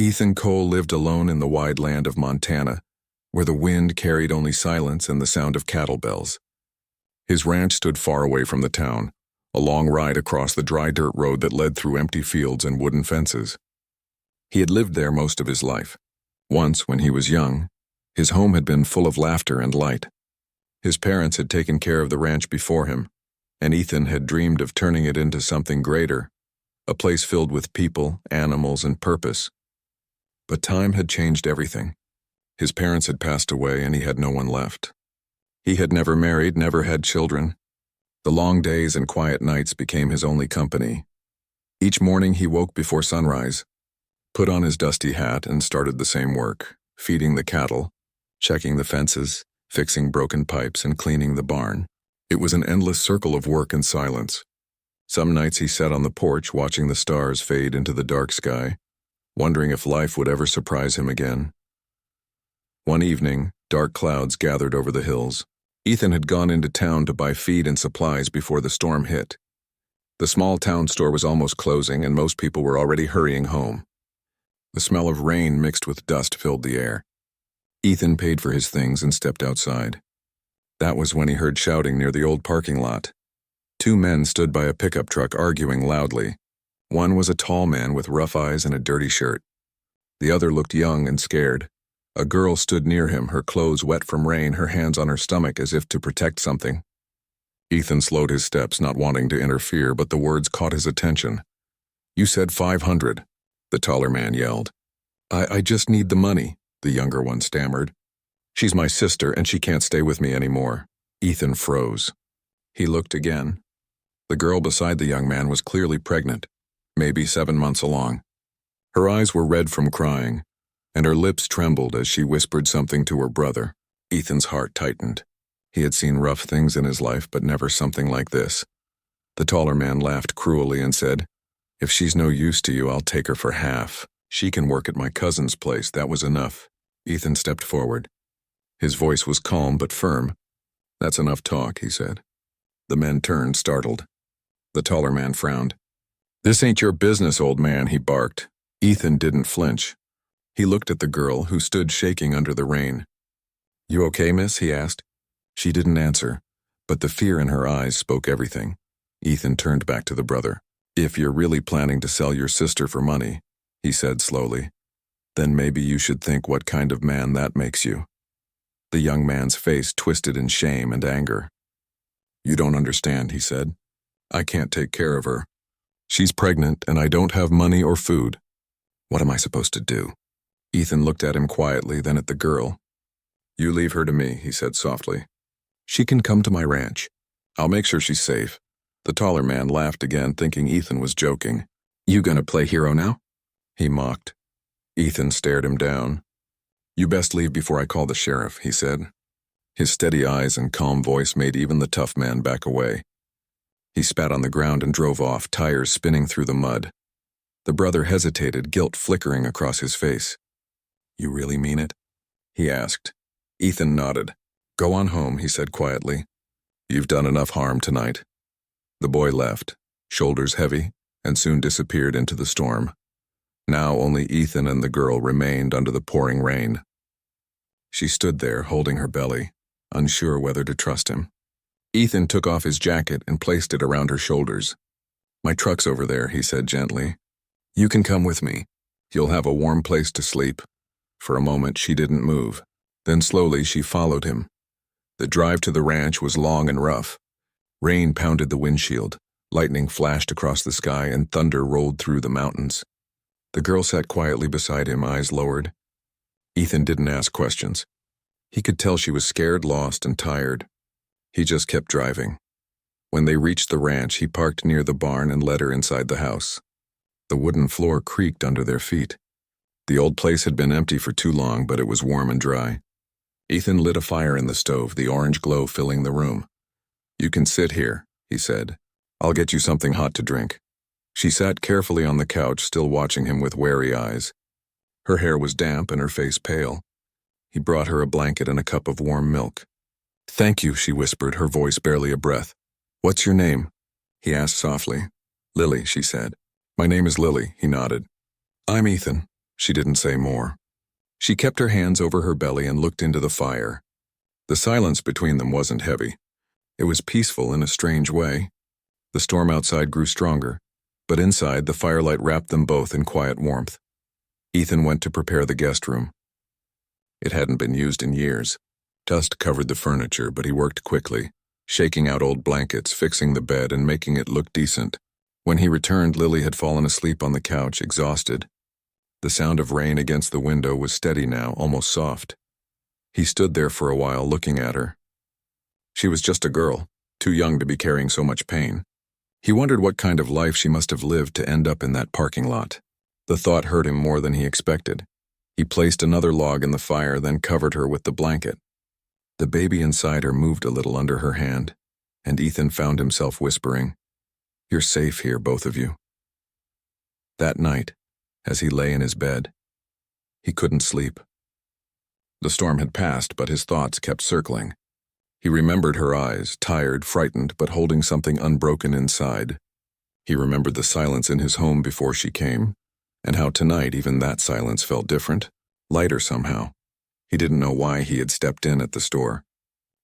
Ethan Cole lived alone in the wide land of Montana, where the wind carried only silence and the sound of cattle bells. His ranch stood far away from the town, a long ride across the dry dirt road that led through empty fields and wooden fences. He had lived there most of his life. Once, when he was young, his home had been full of laughter and light. His parents had taken care of the ranch before him, and Ethan had dreamed of turning it into something greater, a place filled with people, animals, and purpose. But time had changed everything. His parents had passed away and he had no one left. He had never married, never had children. The long days and quiet nights became his only company. Each morning he woke before sunrise, put on his dusty hat and started the same work, feeding the cattle, checking the fences, fixing broken pipes, and cleaning the barn. It was an endless circle of work and silence. Some nights he sat on the porch watching the stars fade into the dark sky, wondering if life would ever surprise him again. One evening, dark clouds gathered over the hills. Ethan had gone into town to buy feed and supplies before the storm hit. The small town store was almost closing and most people were already hurrying home. The smell of rain mixed with dust filled the air. Ethan paid for his things and stepped outside. That was when he heard shouting near the old parking lot. Two men stood by a pickup truck arguing loudly. One was a tall man with rough eyes and a dirty shirt. The other looked young and scared. A girl stood near him, her clothes wet from rain, her hands on her stomach as if to protect something. Ethan slowed his steps, not wanting to interfere, but the words caught his attention. "You said 500, the taller man yelled. I just need the money," the younger one stammered. "She's my sister and she can't stay with me anymore." Ethan froze. He looked again. The girl beside the young man was clearly pregnant, maybe 7 months along. Her eyes were red from crying, and her lips trembled as she whispered something to her brother. Ethan's heart tightened. He had seen rough things in his life, but never something like this. The taller man laughed cruelly and said, "If she's no use to you, I'll take her for half. She can work at my cousin's place." That was enough. Ethan stepped forward. His voice was calm but firm. "That's enough talk," he said. The men turned, startled. The taller man frowned. "This ain't your business, old man," he barked. Ethan didn't flinch. He looked at the girl, who stood shaking under the rain. "You okay, miss?" he asked. She didn't answer, but the fear in her eyes spoke everything. Ethan turned back to the brother. "If you're really planning to sell your sister for money," he said slowly, "then maybe you should think what kind of man that makes you." The young man's face twisted in shame and anger. "You don't understand," he said. "I can't take care of her. She's pregnant and I don't have money or food. What am I supposed to do?" Ethan looked at him quietly, then at the girl. "You leave her to me," he said softly. "She can come to my ranch. I'll make sure she's safe." The taller man laughed again, thinking Ethan was joking. "You gonna play hero now?" he mocked. Ethan stared him down. "You best leave before I call the sheriff," he said. His steady eyes and calm voice made even the tough man back away. He spat on the ground and drove off, tires spinning through the mud. The brother hesitated, guilt flickering across his face. "You really mean it?" he asked. Ethan nodded. "Go on home," he said quietly. "You've done enough harm tonight." The boy left, shoulders heavy, and soon disappeared into the storm. Now only Ethan and the girl remained under the pouring rain. She stood there, holding her belly, unsure whether to trust him. Ethan took off his jacket and placed it around her shoulders. "My truck's over there," he said gently. "You can come with me. You'll have a warm place to sleep." For a moment she didn't move. Then slowly she followed him. The drive to the ranch was long and rough. Rain pounded the windshield, lightning flashed across the sky, and thunder rolled through the mountains. The girl sat quietly beside him, eyes lowered. Ethan didn't ask questions. He could tell she was scared, lost, and tired. He just kept driving. When they reached the ranch, he parked near the barn and led her inside the house. The wooden floor creaked under their feet. The old place had been empty for too long, but it was warm and dry. Ethan lit a fire in the stove, the orange glow filling the room. "You can sit here," he said. "I'll get you something hot to drink." She sat carefully on the couch, still watching him with wary eyes. Her hair was damp and her face pale. He brought her a blanket and a cup of warm milk. "Thank you," she whispered, her voice barely a breath. "What's your name?" he asked softly. "Lily," she said. "My name is Lily," he nodded. "I'm Ethan. She didn't say more. She kept her hands over her belly and looked into the fire. The silence between them wasn't heavy. It was peaceful in a strange way. The storm outside grew stronger, but inside the firelight wrapped them both in quiet warmth. Ethan went to prepare the guest room. It hadn't been used in years. Dust covered the furniture, but he worked quickly, shaking out old blankets, fixing the bed, and making it look decent. When he returned, Lily had fallen asleep on the couch, exhausted. The sound of rain against the window was steady now, almost soft. He stood there for a while, looking at her. She was just a girl, too young to be carrying so much pain. He wondered what kind of life she must have lived to end up in that parking lot. The thought hurt him more than he expected. He placed another log in the fire, then covered her with the blanket. The baby inside her moved a little under her hand, and Ethan found himself whispering, "You're safe here, both of you." That night, as he lay in his bed, he couldn't sleep. The storm had passed, but his thoughts kept circling. He remembered her eyes, tired, frightened, but holding something unbroken inside. He remembered the silence in his home before she came, and how tonight even that silence felt different, lighter somehow. He didn't know why he had stepped in at the store.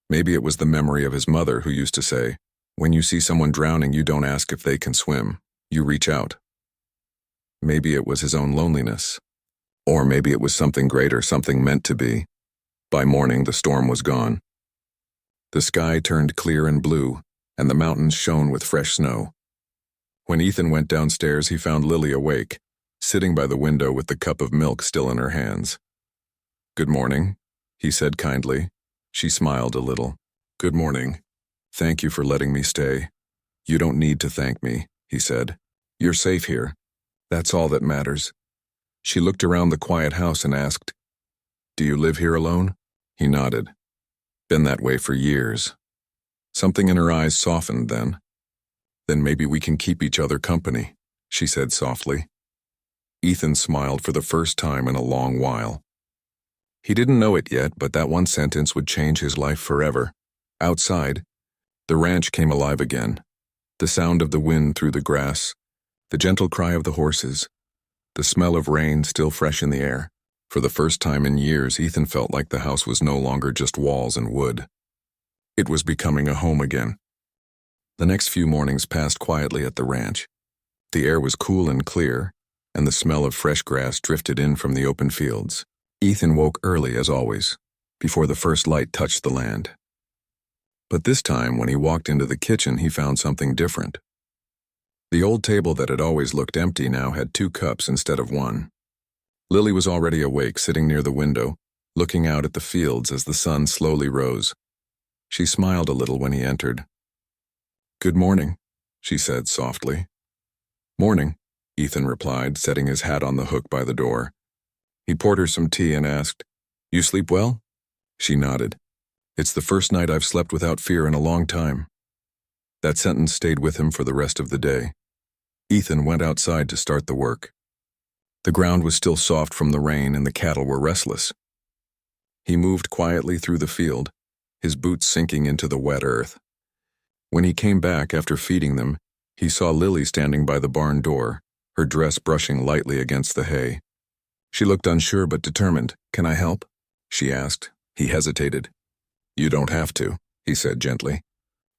Maybe it was the memory of his mother who used to say, "When you see someone drowning, you don't ask if they can swim. You reach out." Maybe it was his own loneliness. Or maybe it was something greater, something meant to be. By morning, the storm was gone. The sky turned clear and blue, and the mountains shone with fresh snow. When Ethan went downstairs, he found Lily awake, sitting by the window with the cup of milk still in her hands. "Good morning," he said kindly. She smiled a little. "Good morning. Thank you for letting me stay." "You don't need to thank me," he said. "You're safe here. That's all that matters." She looked around the quiet house and asked, "Do you live here alone?" He nodded. "Been that way for years." Something in her eyes softened then. "Then maybe we can keep each other company," she said softly. Ethan smiled for the first time in a long while. He didn't know it yet, but that one sentence would change his life forever. Outside, the ranch came alive again. The sound of the wind through the grass, the gentle cry of the horses, the smell of rain still fresh in the air. For the first time in years, Ethan felt like the house was no longer just walls and wood. It was becoming a home again. The next few mornings passed quietly at the ranch. The air was cool and clear, and the smell of fresh grass drifted in from the open fields. Ethan woke early, as always, before the first light touched the land. But this time, when he walked into the kitchen, he found something different. The old table that had always looked empty now had 2 cups instead of 1. Lily was already awake, sitting near the window, looking out at the fields as the sun slowly rose. She smiled a little when he entered. "Good morning," she said softly. "Morning," Ethan replied, setting his hat on the hook by the door. He poured her some tea and asked, "You sleep well?" She nodded. "It's the first night I've slept without fear in a long time." That sentence stayed with him for the rest of the day. Ethan went outside to start the work. The ground was still soft from the rain and the cattle were restless. He moved quietly through the field, his boots sinking into the wet earth. When he came back after feeding them, he saw Lily standing by the barn door, her dress brushing lightly against the hay. She looked unsure but determined. "Can I help?" she asked. He hesitated. "You don't have to," he said gently.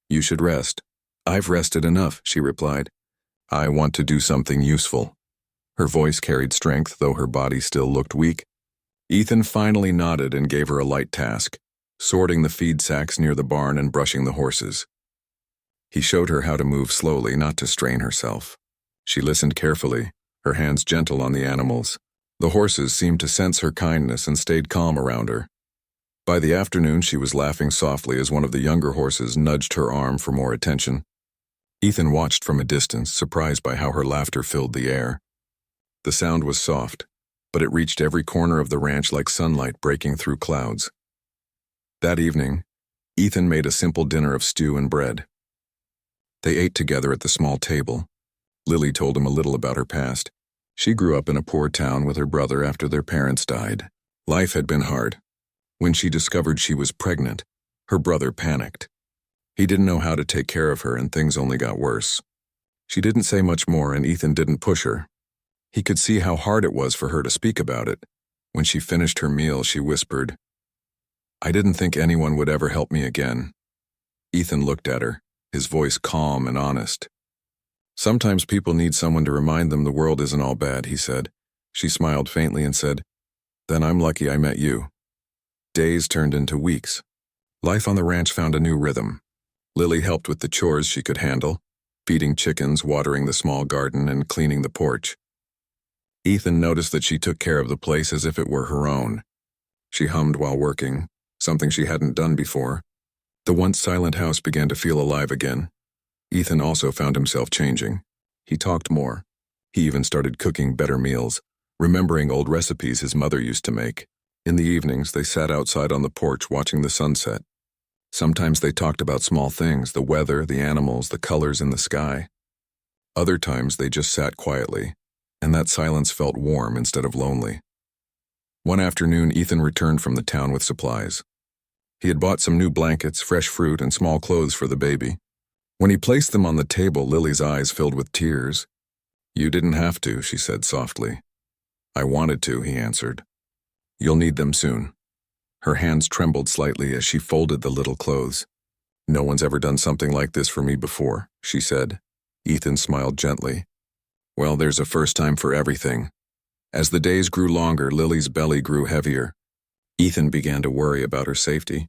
"You should rest." "I've rested enough," she replied. "I want to do something useful." Her voice carried strength, though her body still looked weak. Ethan finally nodded and gave her a light task, sorting the feed sacks near the barn and brushing the horses. He showed her how to move slowly, not to strain herself. She listened carefully, her hands gentle on the animals. The horses seemed to sense her kindness and stayed calm around her. By the afternoon, she was laughing softly as one of the younger horses nudged her arm for more attention. Ethan watched from a distance, surprised by how her laughter filled the air. The sound was soft, but it reached every corner of the ranch like sunlight breaking through clouds. That evening, Ethan made a simple dinner of stew and bread. They ate together at the small table. Lily told him a little about her past. She grew up in a poor town with her brother after their parents died. Life had been hard. When she discovered she was pregnant, her brother panicked. He didn't know how to take care of her, and things only got worse. She didn't say much more, and Ethan didn't push her. He could see how hard it was for her to speak about it. When she finished her meal, she whispered, "I didn't think anyone would ever help me again." Ethan looked at her, his voice calm and honest. "Sometimes people need someone to remind them the world isn't all bad," he said. She smiled faintly and said, "Then I'm lucky I met you." Days turned into weeks. Life on the ranch found a new rhythm. Lily helped with the chores she could handle, feeding chickens, watering the small garden, and cleaning the porch. Ethan noticed that she took care of the place as if it were her own. She hummed while working, something she hadn't done before. The once silent house began to feel alive again. Ethan also found himself changing. He talked more. He even started cooking better meals, remembering old recipes his mother used to make. In the evenings, they sat outside on the porch watching the sunset. Sometimes they talked about small things, the weather, the animals, the colors in the sky. Other times they just sat quietly, and that silence felt warm instead of lonely. One afternoon, Ethan returned from the town with supplies. He had bought some new blankets, fresh fruit, and small clothes for the baby. When he placed them on the table, Lily's eyes filled with tears. "You didn't have to," she said softly. "I wanted to," he answered. "You'll need them soon." Her hands trembled slightly as she folded the little clothes. "No one's ever done something like this for me before," she said. Ethan smiled gently. "Well, there's a first time for everything." As the days grew longer, Lily's belly grew heavier. Ethan began to worry about her safety.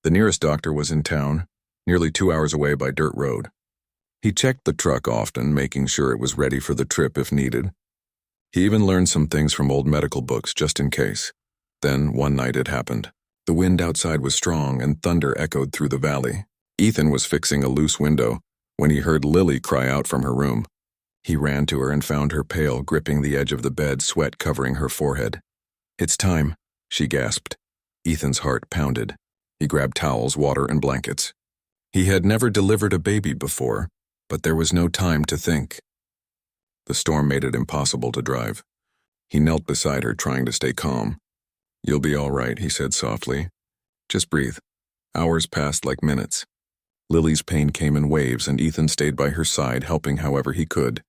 The nearest doctor was in town, nearly 2 hours away by dirt road. He checked the truck often, making sure it was ready for the trip if needed. He even learned some things from old medical books just in case. Then, one night it happened. The wind outside was strong and thunder echoed through the valley. Ethan was fixing a loose window when he heard Lily cry out from her room. He ran to her and found her pale, gripping the edge of the bed, sweat covering her forehead. "It's time," she gasped. Ethan's heart pounded. He grabbed towels, water, and blankets. He had never delivered a baby before, but there was no time to think. The storm made it impossible to drive. He knelt beside her, trying to stay calm. "You'll be all right," he said softly. "Just breathe." Hours passed like minutes. Lily's pain came in waves, and Ethan stayed by her side, helping however he could.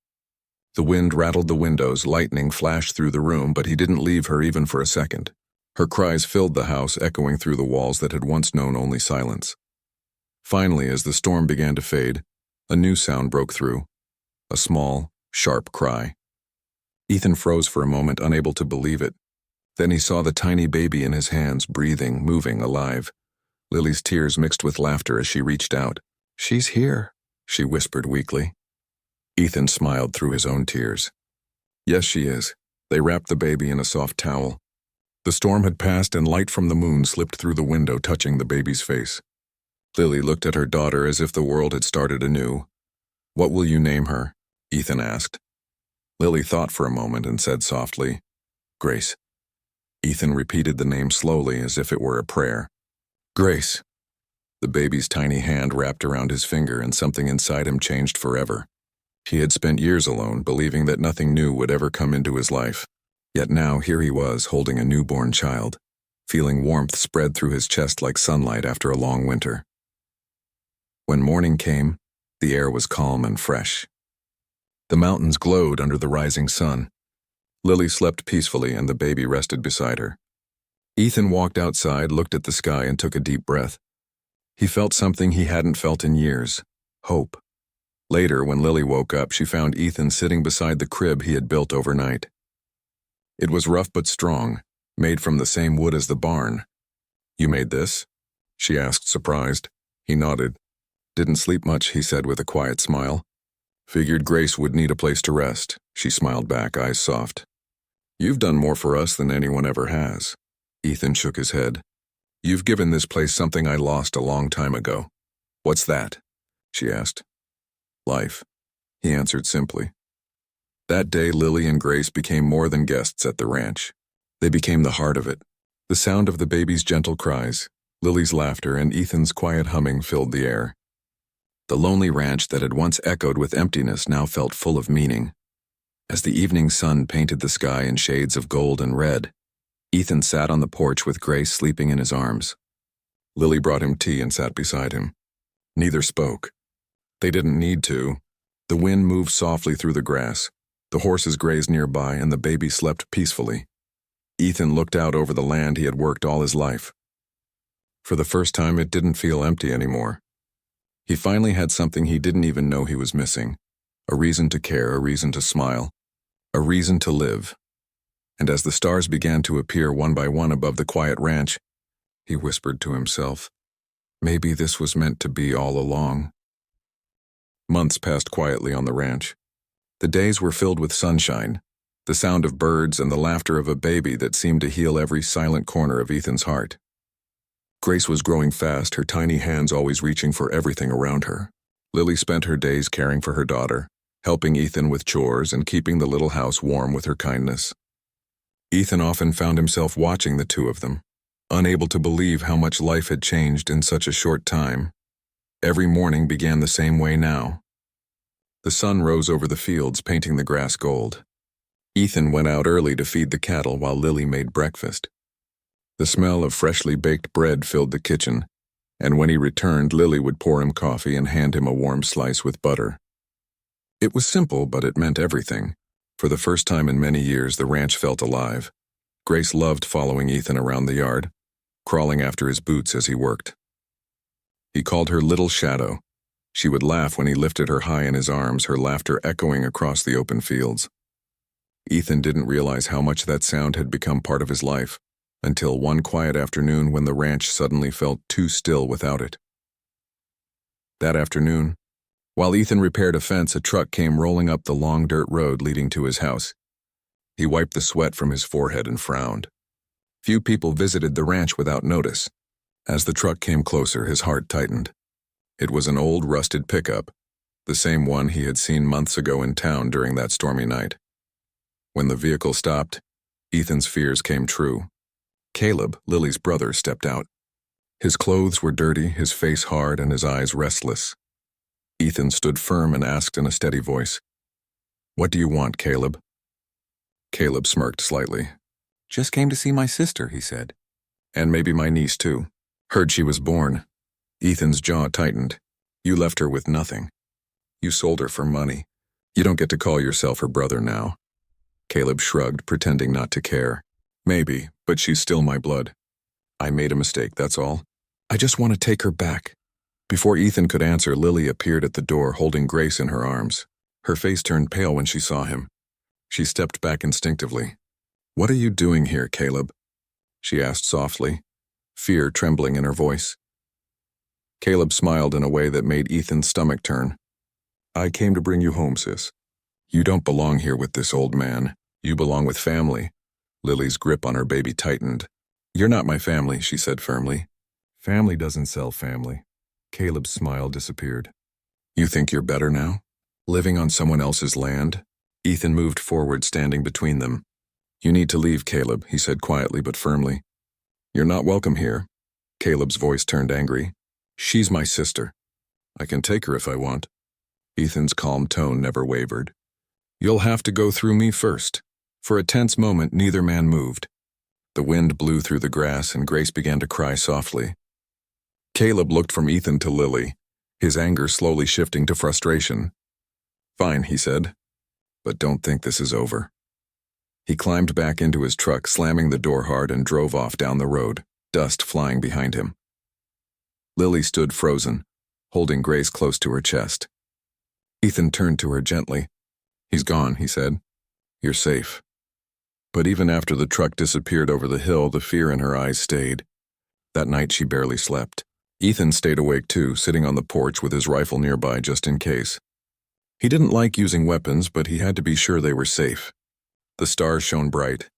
The wind rattled the windows, lightning flashed through the room, but he didn't leave her even for a second. Her cries filled the house, echoing through the walls that had once known only silence. Finally, as the storm began to fade, a new sound broke through. A small, sharp cry. Ethan froze for a moment, unable to believe it. Then he saw the tiny baby in his hands, breathing, moving, alive. Lily's tears mixed with laughter as she reached out. "She's here," she whispered weakly. Ethan smiled through his own tears. "Yes, she is." They wrapped the baby in a soft towel. The storm had passed and light from the moon slipped through the window, touching the baby's face. Lily looked at her daughter as if the world had started anew. "What will you name her?" Ethan asked. Lily thought for a moment and said softly, "Grace." Ethan repeated the name slowly as if it were a prayer. "Grace." The baby's tiny hand wrapped around his finger and something inside him changed forever. He had spent years alone, believing that nothing new would ever come into his life. Yet now here he was, holding a newborn child, feeling warmth spread through his chest like sunlight after a long winter. When morning came, the air was calm and fresh. The mountains glowed under the rising sun. Lily slept peacefully and the baby rested beside her. Ethan walked outside, looked at the sky, and took a deep breath. He felt something he hadn't felt in years: hope. Later, when Lily woke up, she found Ethan sitting beside the crib he had built overnight. It was rough but strong, made from the same wood as the barn. "You made this?" she asked, surprised. He nodded. "Didn't sleep much," he said with a quiet smile. "Figured Grace would need a place to rest," she smiled back, eyes soft. "You've done more for us than anyone ever has." Ethan shook his head. "You've given this place something I lost a long time ago." "What's that?" she asked. "Life," he answered simply. That day, Lily and Grace became more than guests at the ranch. They became the heart of it. The sound of the baby's gentle cries, Lily's laughter, and Ethan's quiet humming filled the air. The lonely ranch that had once echoed with emptiness now felt full of meaning. As the evening sun painted the sky in shades of gold and red, Ethan sat on the porch with Grace sleeping in his arms. Lily brought him tea and sat beside him. Neither spoke. They didn't need to. The wind moved softly through the grass. The horses grazed nearby and the baby slept peacefully. Ethan looked out over the land he had worked all his life. For the first time, it didn't feel empty anymore. He finally had something he didn't even know he was missing. A reason to care, a reason to smile, a reason to live. And as the stars began to appear one by one above the quiet ranch, he whispered to himself, maybe this was meant to be all along. Months passed quietly on the ranch. The days were filled with sunshine, the sound of birds and the laughter of a baby that seemed to heal every silent corner of Ethan's heart. Grace was growing fast, her tiny hands always reaching for everything around her. Lily spent her days caring for her daughter, helping Ethan with chores and keeping the little house warm with her kindness. Ethan often found himself watching the two of them, unable to believe how much life had changed in such a short time. Every morning began the same way now. The sun rose over the fields, painting the grass gold. Ethan went out early to feed the cattle while Lily made breakfast. The smell of freshly baked bread filled the kitchen, and when he returned, Lily would pour him coffee and hand him a warm slice with butter. It was simple, but it meant everything. For the first time in many years, the ranch felt alive. Grace loved following Ethan around the yard, crawling after his boots as he worked. He called her Little Shadow. She would laugh when he lifted her high in his arms, her laughter echoing across the open fields. Ethan didn't realize how much that sound had become part of his life, until one quiet afternoon when the ranch suddenly felt too still without it. That afternoon, while Ethan repaired a fence, a truck came rolling up the long dirt road leading to his house. He wiped the sweat from his forehead and frowned. Few people visited the ranch without notice. As the truck came closer, his heart tightened. It was an old, rusted pickup, the same one he had seen months ago in town during that stormy night. When the vehicle stopped, Ethan's fears came true. Caleb, Lily's brother, stepped out. His clothes were dirty, his face hard, and his eyes restless. Ethan stood firm and asked in a steady voice, "What do you want, Caleb?" Caleb smirked slightly. "Just came to see my sister," he said. "And maybe my niece, too. Heard she was born." Ethan's jaw tightened. "You left her with nothing. You sold her for money. You don't get to call yourself her brother now." Caleb shrugged, pretending not to care. "Maybe, but she's still my blood. I made a mistake, that's all. I just want to take her back." Before Ethan could answer, Lily appeared at the door, holding Grace in her arms. Her face turned pale when she saw him. She stepped back instinctively. "What are you doing here, Caleb?" she asked softly, fear trembling in her voice. Caleb smiled in a way that made Ethan's stomach turn. "I came to bring you home, sis. You don't belong here with this old man. You belong with family." Lily's grip on her baby tightened. "You're not my family," she said firmly. "Family doesn't sell family." Caleb's smile disappeared. "You think you're better now? Living on someone else's land?" Ethan moved forward, standing between them. "You need to leave, Caleb," he said quietly but firmly. "You're not welcome here." Caleb's voice turned angry. "She's my sister. I can take her if I want." Ethan's calm tone never wavered. "You'll have to go through me first." For a tense moment, neither man moved. The wind blew through the grass and Grace began to cry softly. Caleb looked from Ethan to Lily, his anger slowly shifting to frustration. "Fine," he said, "but don't think this is over." He climbed back into his truck, slamming the door hard, and drove off down the road, dust flying behind him. Lily stood frozen, holding Grace close to her chest. Ethan turned to her gently. "He's gone," he said. "You're safe." But even after the truck disappeared over the hill, the fear in her eyes stayed. That night she barely slept. Ethan stayed awake too, sitting on the porch with his rifle nearby just in case. He didn't like using weapons, but he had to be sure they were safe. The stars shone bright,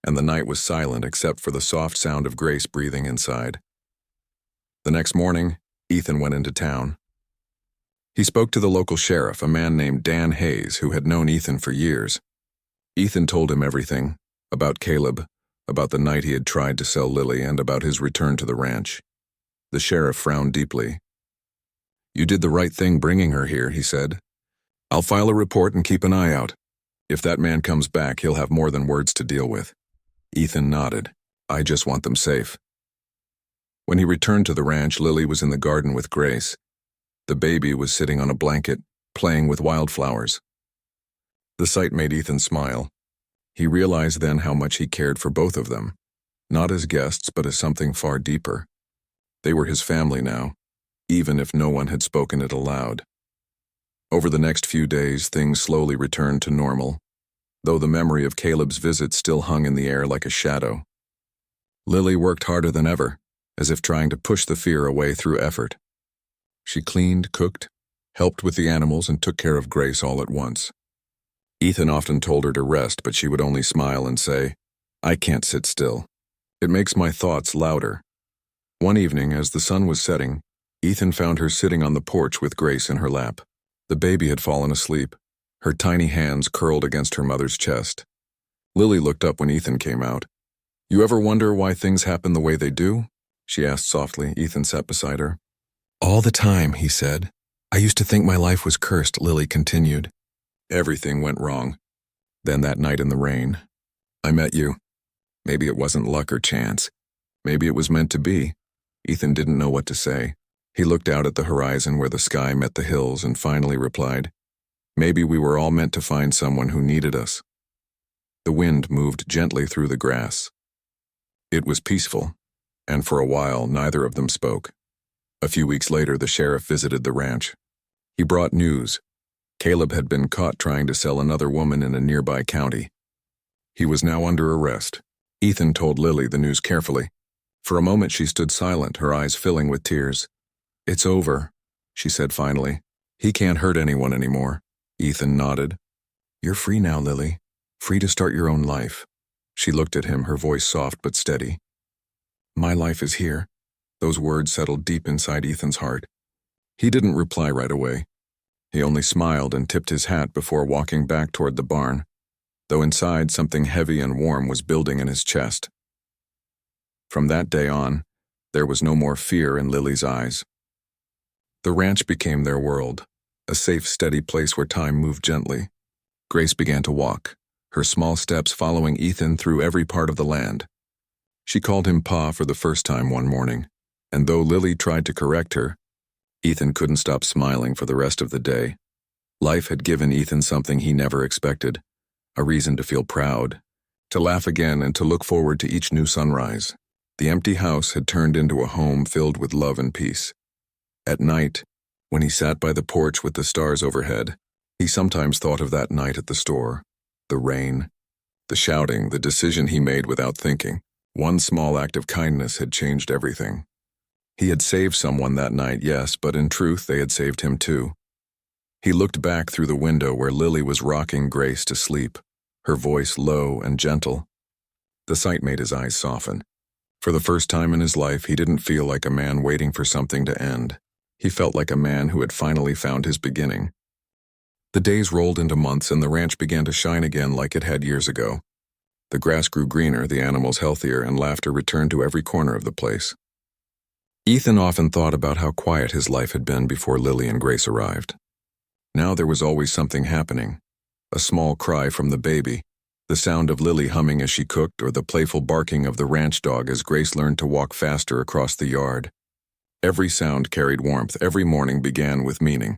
and the night was silent except for the soft sound of Grace breathing inside. The next morning, Ethan went into town. He spoke to the local sheriff, a man named Dan Hayes, who had known Ethan for years. Ethan told him everything, about Caleb, about the night he had tried to sell Lily, and about his return to the ranch. The sheriff frowned deeply. "You did the right thing bringing her here," he said. "I'll file a report and keep an eye out. If that man comes back, he'll have more than words to deal with." Ethan nodded. "I just want them safe." When he returned to the ranch, Lily was in the garden with Grace. The baby was sitting on a blanket, playing with wildflowers. The sight made Ethan smile. He realized then how much he cared for both of them, not as guests but as something far deeper. They were his family now, even if no one had spoken it aloud. Over the next few days, things slowly returned to normal, though the memory of Caleb's visit still hung in the air like a shadow. Lily worked harder than ever, as if trying to push the fear away through effort. She cleaned, cooked, helped with the animals, and took care of Grace all at once. Ethan often told her to rest, but she would only smile and say, "I can't sit still. It makes my thoughts louder." One evening, as the sun was setting, Ethan found her sitting on the porch with Grace in her lap. The baby had fallen asleep, her tiny hands curled against her mother's chest. Lily looked up when Ethan came out. "You ever wonder why things happen the way they do?" she asked softly. Ethan sat beside her. "All the time," he said. "I used to think my life was cursed," Lily continued. "Everything went wrong. Then that night in the rain, I met you. Maybe it wasn't luck or chance. Maybe it was meant to be." Ethan didn't know what to say. He looked out at the horizon where the sky met the hills and finally replied, "Maybe we were all meant to find someone who needed us." The wind moved gently through the grass. It was peaceful, and for a while neither of them spoke. A few weeks later, the sheriff visited the ranch. He brought news. Caleb had been caught trying to sell another woman in a nearby county. He was now under arrest. Ethan told Lily the news carefully. For a moment she stood silent, her eyes filling with tears. "It's over," she said finally. "He can't hurt anyone anymore." Ethan nodded. "You're free now, Lily. Free to start your own life." She looked at him, her voice soft but steady. "My life is here." Those words settled deep inside Ethan's heart. He didn't reply right away. He only smiled and tipped his hat before walking back toward the barn, though inside something heavy and warm was building in his chest. From that day on, there was no more fear in Lily's eyes. The ranch became their world, a safe, steady place where time moved gently. Grace began to walk, her small steps following Ethan through every part of the land. She called him Pa for the first time one morning, and though Lily tried to correct her, Ethan couldn't stop smiling for the rest of the day. Life had given Ethan something he never expected, a reason to feel proud, to laugh again, and to look forward to each new sunrise. The empty house had turned into a home filled with love and peace. At night, when he sat by the porch with the stars overhead, he sometimes thought of that night at the store, the rain, the shouting, the decision he made without thinking. One small act of kindness had changed everything. He had saved someone that night, yes, but in truth they had saved him too. He looked back through the window where Lily was rocking Grace to sleep, her voice low and gentle. The sight made his eyes soften. For the first time in his life, he didn't feel like a man waiting for something to end. He felt like a man who had finally found his beginning. The days rolled into months and the ranch began to shine again like it had years ago. The grass grew greener, the animals healthier, and laughter returned to every corner of the place. Ethan often thought about how quiet his life had been before Lily and Grace arrived. Now there was always something happening. A small cry from the baby, the sound of Lily humming as she cooked, or the playful barking of the ranch dog as Grace learned to walk faster across the yard. Every sound carried warmth, every morning began with meaning.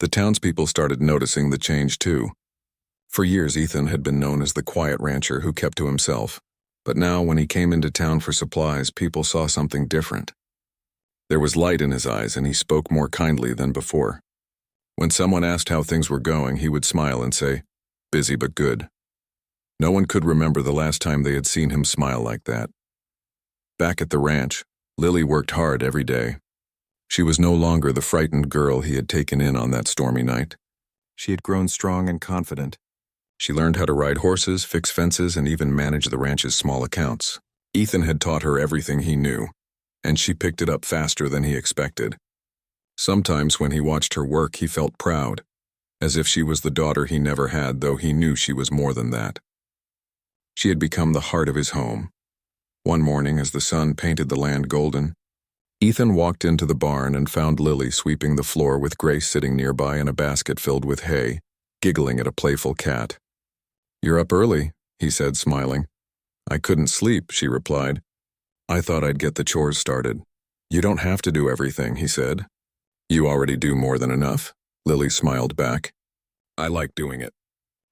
The townspeople started noticing the change too. For years Ethan had been known as the quiet rancher who kept to himself, but now when he came into town for supplies, people saw something different. There was light in his eyes and he spoke more kindly than before. When someone asked how things were going, he would smile and say, "Busy but good." No one could remember the last time they had seen him smile like that. Back at the ranch, Lily worked hard every day. She was no longer the frightened girl he had taken in on that stormy night. She had grown strong and confident. She learned how to ride horses, fix fences, and even manage the ranch's small accounts. Ethan had taught her everything he knew, and she picked it up faster than he expected. Sometimes when he watched her work, he felt proud, as if she was the daughter he never had, though he knew she was more than that. She had become the heart of his home. One morning, as the sun painted the land golden, Ethan walked into the barn and found Lily sweeping the floor with Grace sitting nearby in a basket filled with hay, giggling at a playful cat. "You're up early," he said, smiling. "I couldn't sleep," she replied. "I thought I'd get the chores started." "You don't have to do everything," he said. "You already do more than enough," Lily smiled back. "I like doing it."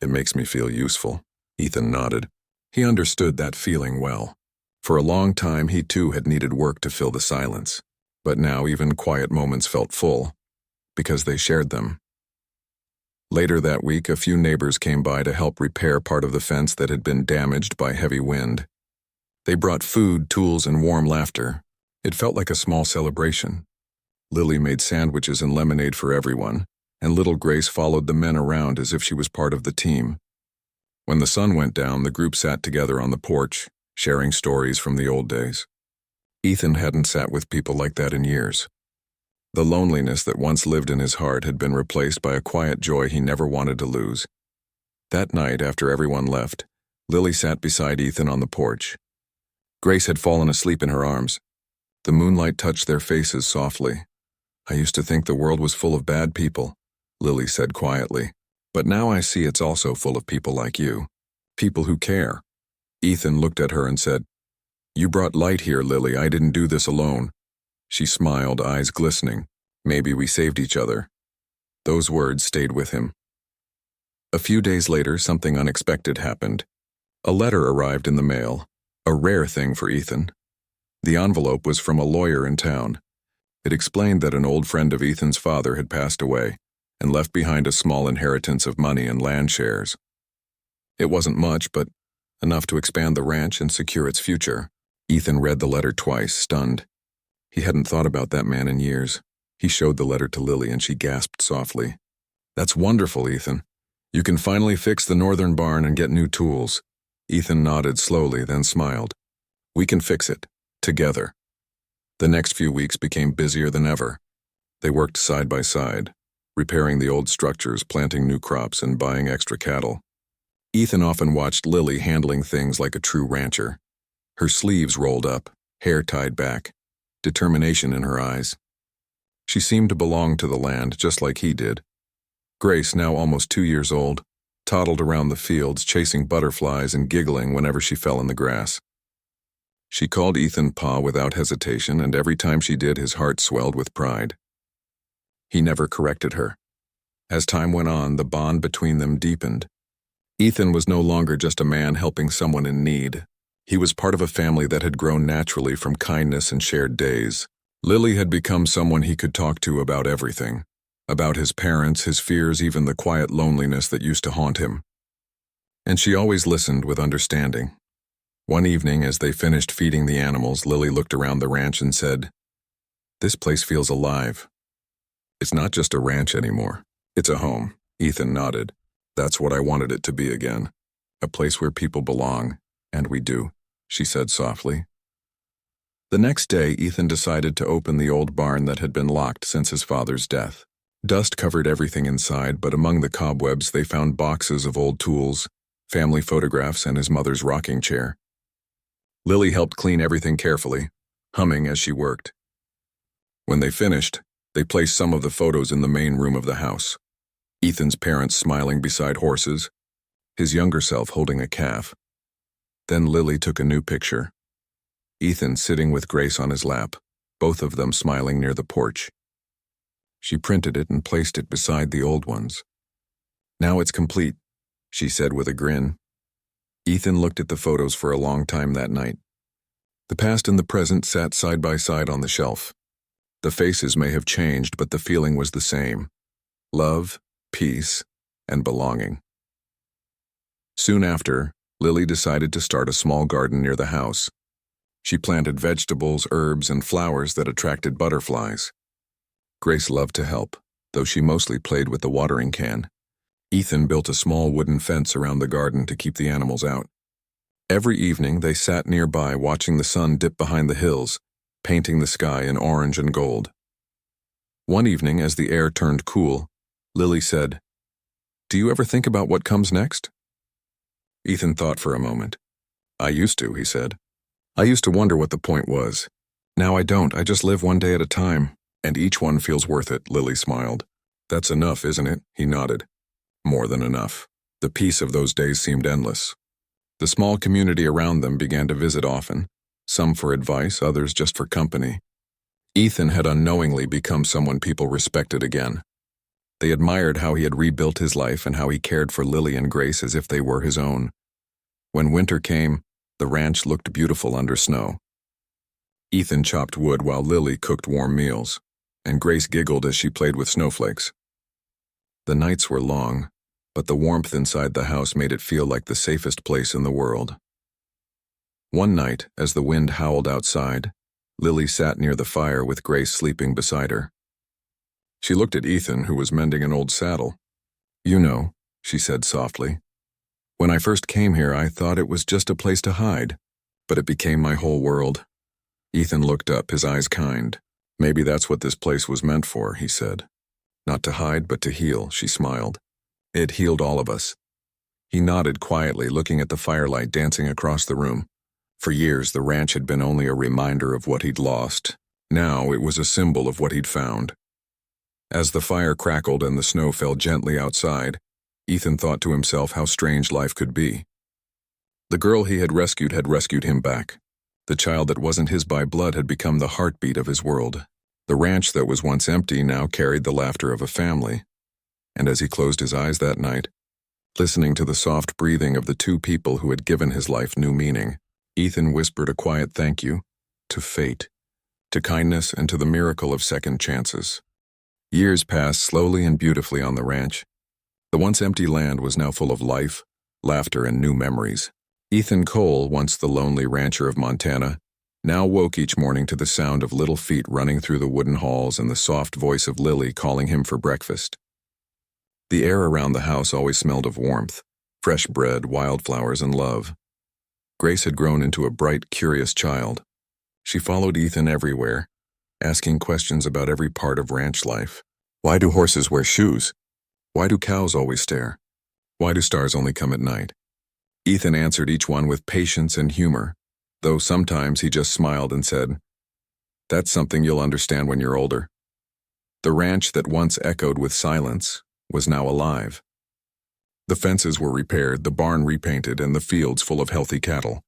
It makes me feel useful. Ethan nodded. He understood that feeling well. For a long time, he too had needed work to fill the silence. But now even quiet moments felt full, because they shared them. Later that week, a few neighbors came by to help repair part of the fence that had been damaged by heavy wind. They brought food, tools, and warm laughter. It felt like a small celebration. Lily made sandwiches and lemonade for everyone, and little Grace followed the men around as if she was part of the team. When the sun went down, the group sat together on the porch, sharing stories from the old days. Ethan hadn't sat with people like that in years. The loneliness that once lived in his heart had been replaced by a quiet joy he never wanted to lose. That night, after everyone left, Lily sat beside Ethan on the porch. Grace had fallen asleep in her arms. The moonlight touched their faces softly. "I used to think the world was full of bad people," Lily said quietly. "But now I see it's also full of people like you. People who care." Ethan looked at her and said, "You brought light here, Lily. I didn't do this alone." She smiled, eyes glistening. "Maybe we saved each other." Those words stayed with him. A few days later, something unexpected happened. A letter arrived in the mail, a rare thing for Ethan. The envelope was from a lawyer in town. It explained that an old friend of Ethan's father had passed away and left behind a small inheritance of money and land shares. It wasn't much, but enough to expand the ranch and secure its future. Ethan read the letter twice, stunned. He hadn't thought about that man in years. He showed the letter to Lily and she gasped softly. "That's wonderful, Ethan. You can finally fix the northern barn and get new tools." Ethan nodded slowly, then smiled. "We can fix it. Together." The next few weeks became busier than ever. They worked side by side, repairing the old structures, planting new crops, and buying extra cattle. Ethan often watched Lily handling things like a true rancher. Her sleeves rolled up, hair tied back, determination in her eyes. She seemed to belong to the land just like he did. Grace, now almost 2 years old, toddled around the fields, chasing butterflies and giggling whenever she fell in the grass. She called Ethan Pa without hesitation, and every time she did, his heart swelled with pride. He never corrected her. As time went on, the bond between them deepened. Ethan was no longer just a man helping someone in need. He was part of a family that had grown naturally from kindness and shared days. Lily had become someone he could talk to about everything. About his parents, his fears, even the quiet loneliness that used to haunt him. And she always listened with understanding. One evening, as they finished feeding the animals, Lily looked around the ranch and said, "This place feels alive. It's not just a ranch anymore. It's a home." Ethan nodded. "That's what I wanted it to be again. A place where people belong, and we do," she said softly. The next day, Ethan decided to open the old barn that had been locked since his father's death. Dust covered everything inside, but among the cobwebs they found boxes of old tools, family photographs, and his mother's rocking chair. Lily helped clean everything carefully, humming as she worked. When they finished, they placed some of the photos in the main room of the house. Ethan's parents smiling beside horses, his younger self holding a calf. Then Lily took a new picture. Ethan sitting with Grace on his lap, both of them smiling near the porch. She printed it and placed it beside the old ones. "Now it's complete," she said with a grin. Ethan looked at the photos for a long time that night. The past and the present sat side by side on the shelf. The faces may have changed, but the feeling was the same. Love, peace, and belonging. Soon after, Lily decided to start a small garden near the house. She planted vegetables, herbs, and flowers that attracted butterflies. Grace loved to help, though she mostly played with the watering can. Ethan built a small wooden fence around the garden to keep the animals out. Every evening, they sat nearby watching the sun dip behind the hills, painting the sky in orange and gold. One evening, as the air turned cool, Lily said, "Do you ever think about what comes next?" Ethan thought for a moment. "I used to," he said. "I used to wonder what the point was. Now I don't. I just live one day at a time, and each one feels worth it," Lily smiled. "That's enough, isn't it?" He nodded. More than enough. The peace of those days seemed endless. The small community around them began to visit often, some for advice, others just for company. Ethan had unknowingly become someone people respected again. They admired how he had rebuilt his life and how he cared for Lily and Grace as if they were his own. When winter came, the ranch looked beautiful under snow. Ethan chopped wood while Lily cooked warm meals, and Grace giggled as she played with snowflakes. The nights were long, but the warmth inside the house made it feel like the safest place in the world. One night, as the wind howled outside, Lily sat near the fire with Grace sleeping beside her. She looked at Ethan, who was mending an old saddle. "You know," she said softly, "when I first came here, I thought it was just a place to hide, but it became my whole world." Ethan looked up, his eyes kind. "Maybe that's what this place was meant for," he said. "Not to hide, but to heal," she smiled. "It healed all of us." He nodded quietly, looking at the firelight dancing across the room. For years, the ranch had been only a reminder of what he'd lost. Now it was a symbol of what he'd found. As the fire crackled and the snow fell gently outside, Ethan thought to himself how strange life could be. The girl he had rescued him back. The child that wasn't his by blood had become the heartbeat of his world. The ranch that was once empty now carried the laughter of a family. And as he closed his eyes that night, listening to the soft breathing of the two people who had given his life new meaning, Ethan whispered a quiet thank you to fate, to kindness, and to the miracle of second chances. Years passed slowly and beautifully on the ranch. The once empty land was now full of life, laughter, and new memories. Ethan Cole, once the lonely rancher of Montana, now woke each morning to the sound of little feet running through the wooden halls and the soft voice of Lily calling him for breakfast. The air around the house always smelled of warmth, fresh bread, wildflowers, and love. Grace had grown into a bright, curious child. She followed Ethan everywhere, asking questions about every part of ranch life. Why do horses wear shoes? Why do cows always stare? Why do stars only come at night? Ethan answered each one with patience and humor, though sometimes he just smiled and said, "That's something you'll understand when you're older." The ranch that once echoed with silence was now alive. The fences were repaired, the barn repainted, and the fields full of healthy cattle.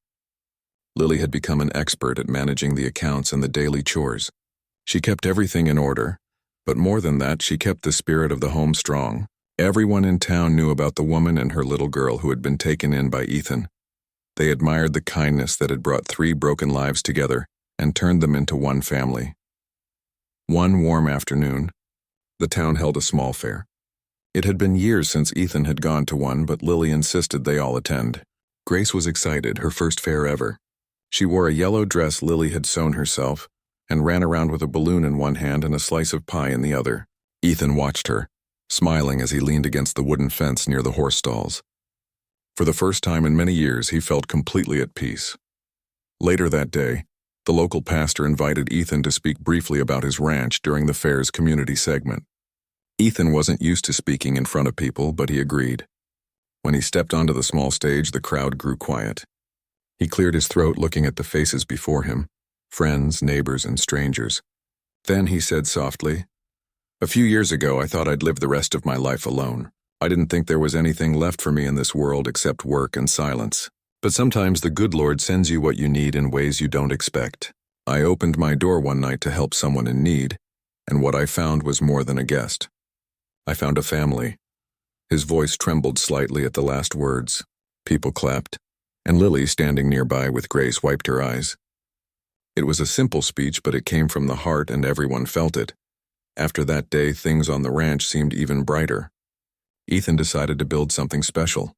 Lily had become an expert at managing the accounts and the daily chores. She kept everything in order, but more than that, she kept the spirit of the home strong. Everyone in town knew about the woman and her little girl who had been taken in by Ethan. They admired the kindness that had brought 3 broken lives together and turned them into one family. One warm afternoon, the town held a small fair. It had been years since Ethan had gone to one, but Lily insisted they all attend. Grace was excited, her first fair ever. She wore a yellow dress Lily had sewn herself and ran around with a balloon in one hand and a slice of pie in the other. Ethan watched her, smiling as he leaned against the wooden fence near the horse stalls. For the first time in many years, he felt completely at peace. Later that day, the local pastor invited Ethan to speak briefly about his ranch during the fair's community segment. Ethan wasn't used to speaking in front of people, but he agreed. When he stepped onto the small stage, the crowd grew quiet. He cleared his throat looking at the faces before him, friends, neighbors, and strangers. Then he said softly, "A few years ago, I thought I'd live the rest of my life alone. I didn't think there was anything left for me in this world except work and silence. But sometimes the good Lord sends you what you need in ways you don't expect. I opened my door one night to help someone in need, and what I found was more than a guest. I found a family." His voice trembled slightly at the last words. People clapped, and Lily, standing nearby with Grace, wiped her eyes. It was a simple speech, but it came from the heart and everyone felt it. After that day, things on the ranch seemed even brighter. Ethan decided to build something special,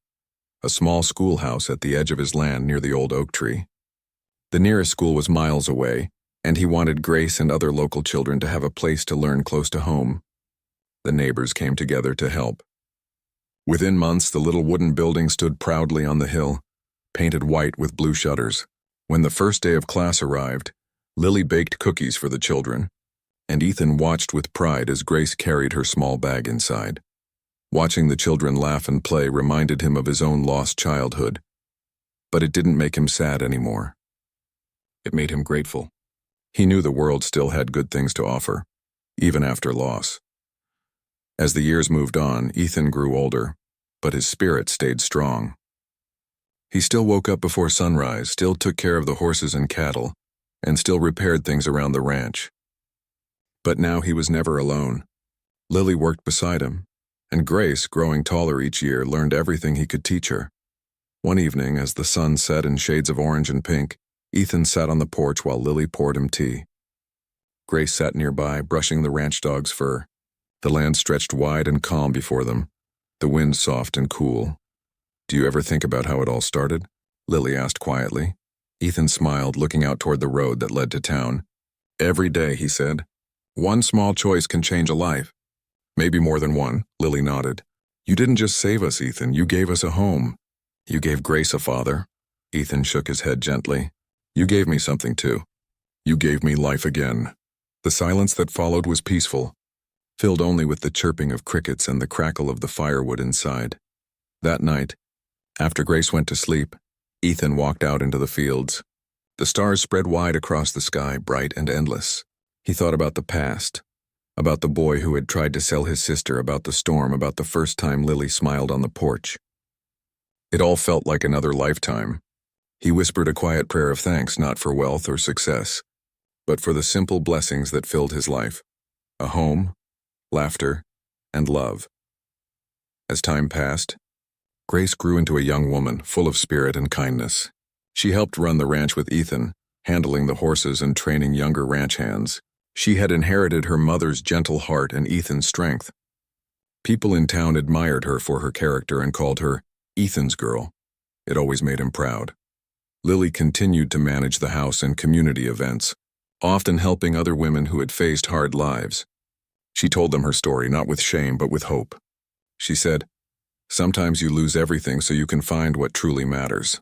a small schoolhouse at the edge of his land near the old oak tree. The nearest school was miles away, and he wanted Grace and other local children to have a place to learn close to home. The neighbors came together to help. Within months, the little wooden building stood proudly on the hill, painted white with blue shutters. When the first day of class arrived, Lily baked cookies for the children, and Ethan watched with pride as Grace carried her small bag inside. Watching the children laugh and play reminded him of his own lost childhood, but it didn't make him sad anymore. It made him grateful. He knew the world still had good things to offer, even after loss. As the years moved on, Ethan grew older, but his spirit stayed strong. He still woke up before sunrise, still took care of the horses and cattle, and still repaired things around the ranch. But now he was never alone. Lily worked beside him, and Grace, growing taller each year, learned everything he could teach her. One evening, as the sun set in shades of orange and pink, Ethan sat on the porch while Lily poured him tea. Grace sat nearby, brushing the ranch dog's fur. The land stretched wide and calm before them, the wind soft and cool. "Do you ever think about how it all started?" Lily asked quietly. Ethan smiled, looking out toward the road that led to town. "Every day," he said. "One small choice can change a life." "Maybe more than one," Lily nodded. "You didn't just save us, Ethan. You gave us a home. You gave Grace a father." Ethan shook his head gently. "You gave me something too. You gave me life again." The silence that followed was peaceful, filled only with the chirping of crickets and the crackle of the firewood inside. That night, after Grace went to sleep, Ethan walked out into the fields. The stars spread wide across the sky, bright and endless. He thought about the past, about the boy who had tried to sell his sister, about the storm, about the first time Lily smiled on the porch. It all felt like another lifetime. He whispered a quiet prayer of thanks, not for wealth or success, but for the simple blessings that filled his life: a home, laughter, and love. As time passed, Grace grew into a young woman, full of spirit and kindness. She helped run the ranch with Ethan, handling the horses and training younger ranch hands. She had inherited her mother's gentle heart and Ethan's strength. People in town admired her for her character and called her Ethan's girl. It always made him proud. Lily continued to manage the house and community events, often helping other women who had faced hard lives. She told them her story, not with shame, but with hope. She said, "Sometimes you lose everything so you can find what truly matters."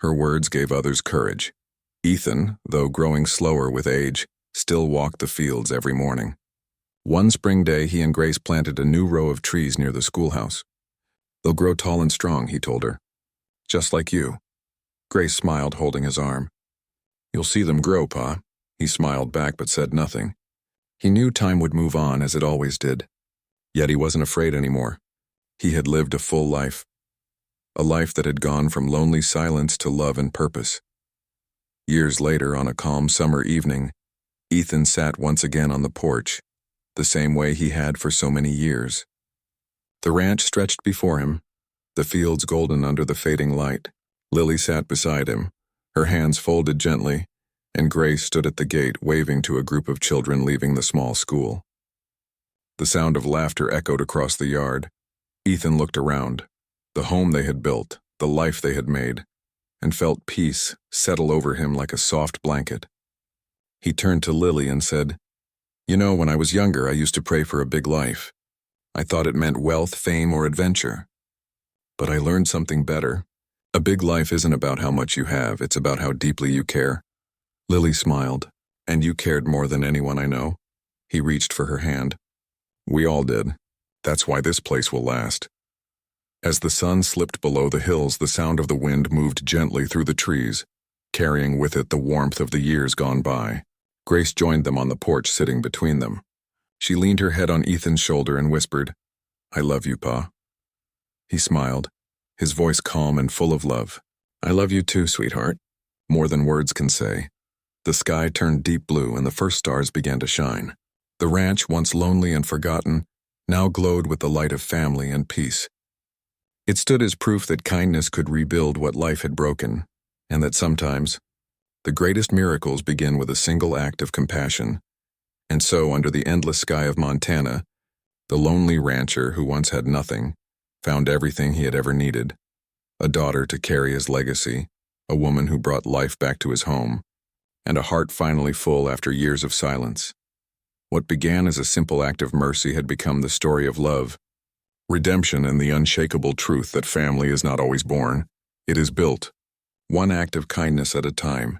Her words gave others courage. Ethan, though growing slower with age, still walked the fields every morning. One spring day, he and Grace planted a new row of trees near the schoolhouse. "They'll grow tall and strong," he told her. "Just like you." Grace smiled, holding his arm. "You'll see them grow, Pa." He smiled back but said nothing. He knew time would move on, as it always did. Yet he wasn't afraid anymore. He had lived a full life. A life that had gone from lonely silence to love and purpose. Years later, on a calm summer evening, Ethan sat once again on the porch, the same way he had for so many years. The ranch stretched before him, the fields golden under the fading light. Lily sat beside him, her hands folded gently, and Grace stood at the gate waving to a group of children leaving the small school. The sound of laughter echoed across the yard. Ethan looked around, the home they had built, the life they had made, and felt peace settle over him like a soft blanket. He turned to Lily and said, "You know, when I was younger, I used to pray for a big life. I thought it meant wealth, fame, or adventure. But I learned something better. A big life isn't about how much you have, it's about how deeply you care." Lily smiled. "And you cared more than anyone I know." He reached for her hand. "We all did. That's why this place will last." As the sun slipped below the hills, the sound of the wind moved gently through the trees, carrying with it the warmth of the years gone by. Grace joined them on the porch, sitting between them. She leaned her head on Ethan's shoulder and whispered, "I love you, Pa." He smiled, his voice calm and full of love. "I love you too, sweetheart. More than words can say." The sky turned deep blue and the first stars began to shine. The ranch, once lonely and forgotten, now glowed with the light of family and peace. It stood as proof that kindness could rebuild what life had broken, and that sometimes the greatest miracles begin with a single act of compassion. And so, under the endless sky of Montana, the lonely rancher who once had nothing found everything he had ever needed: a daughter to carry his legacy, a woman who brought life back to his home, and a heart finally full after years of silence. What began as a simple act of mercy had become the story of love, redemption, and the unshakable truth that family is not always born, it is built, one act of kindness at a time.